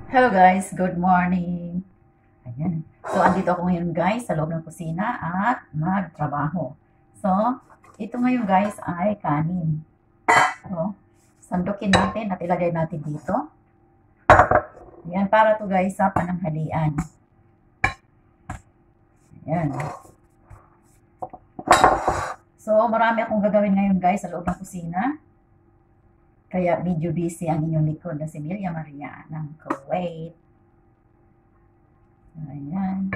Hello guys, good morning. Ayan. So, andito ako ngayon guys sa loob ng kusina at magtrabaho. So, ito ngayon guys ay kanin. So, sandukin natin at ilagay natin dito. Ayan, para to guys sa pananghalian. Ayan. So, marami akong gagawin ngayon guys sa loob ng kusina. Kaya medyo busy ang inyong likod na si Milia Maria ng Kuwait. Ayan.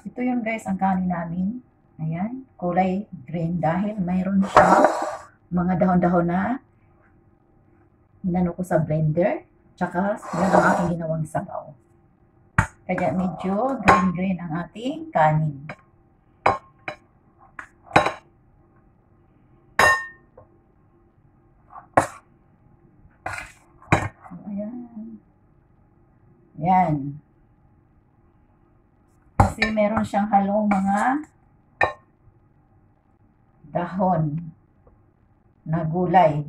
Ito yung guys ang kanin namin. Ayan. Kulay green dahil mayroon siya mga dahon-dahon na hinano ko sa blender. Tsaka yun ang aking ginawang sabaw. Kaya medyo green-green ang ating kanin. Yan. Kasi meron siyang halong mga dahon na gulay.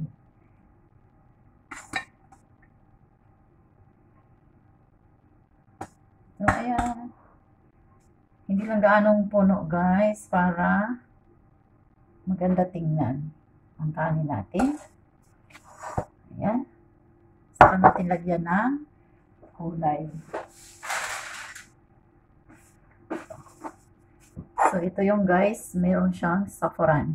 So, ayan. Hindi lang gaanong puno, guys, para maganda tingnan ang kanin natin. Ayan. Saka natin lagyan ng kulay. So, ito yung guys, meron siyang saffron.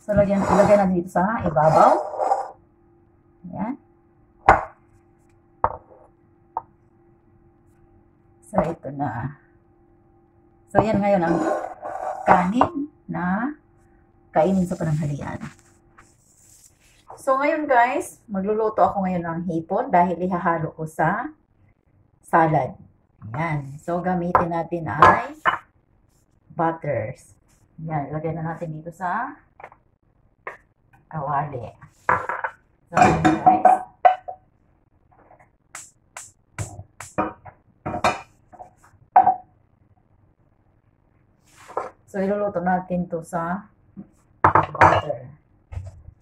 So, ilagay na dito sa ibabaw. Ayan. So, ito na. So, yan ngayon ang kanin na kainin sa pananghalian. So, ngayon guys, magluluto ako ngayon ng hipon dahil ihahalo ko sa salad. Ayan. So, gamitin natin ay butters. Ayan. Ilagay na natin dito sa kawali. So, guys. So, iluluto natin to sa butter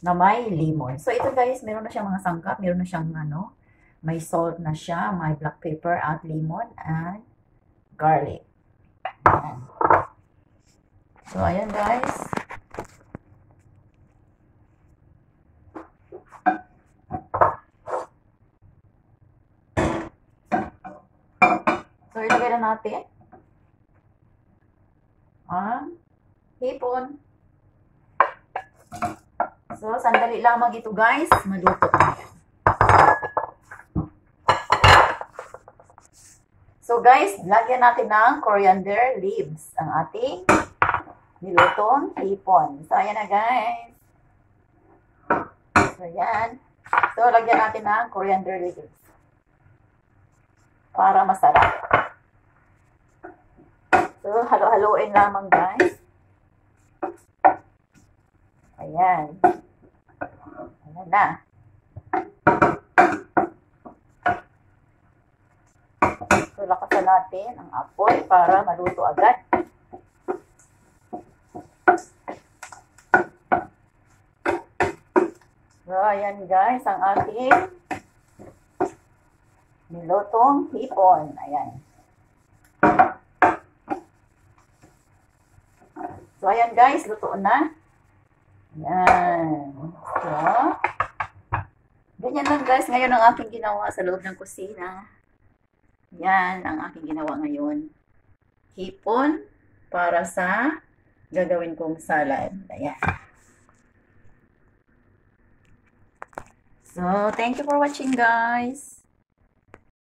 na may lemon. So, ito guys, meron na siyang mga sangkap. Meron na siyang may salt na siya, may black pepper at lemon and garlic. Ayan. So, ayan guys. So, ilagay na natin ang hipon. So, sandali lamang ito guys, maluto na yan. So guys, lagyan natin ng coriander leaves ang ating nilutong hipon. So, ayan na guys. So, ayan. So, lagyan natin ng coriander leaves para masarap. So, halo-haloin lamang guys. Ayan. Ayan na. So, lakasan natin ang apoy para maluto agad. So, ayan guys, ang ating nilutong hipon. Ayan. So, ayan guys, luto na. Ayan. So, ganyan lang guys, ngayon ang aking ginawa sa loob ng kusina. Yan ang aking ginawa ngayon. Hipon para sa gagawin kong salad. Ayan. So, thank you for watching guys.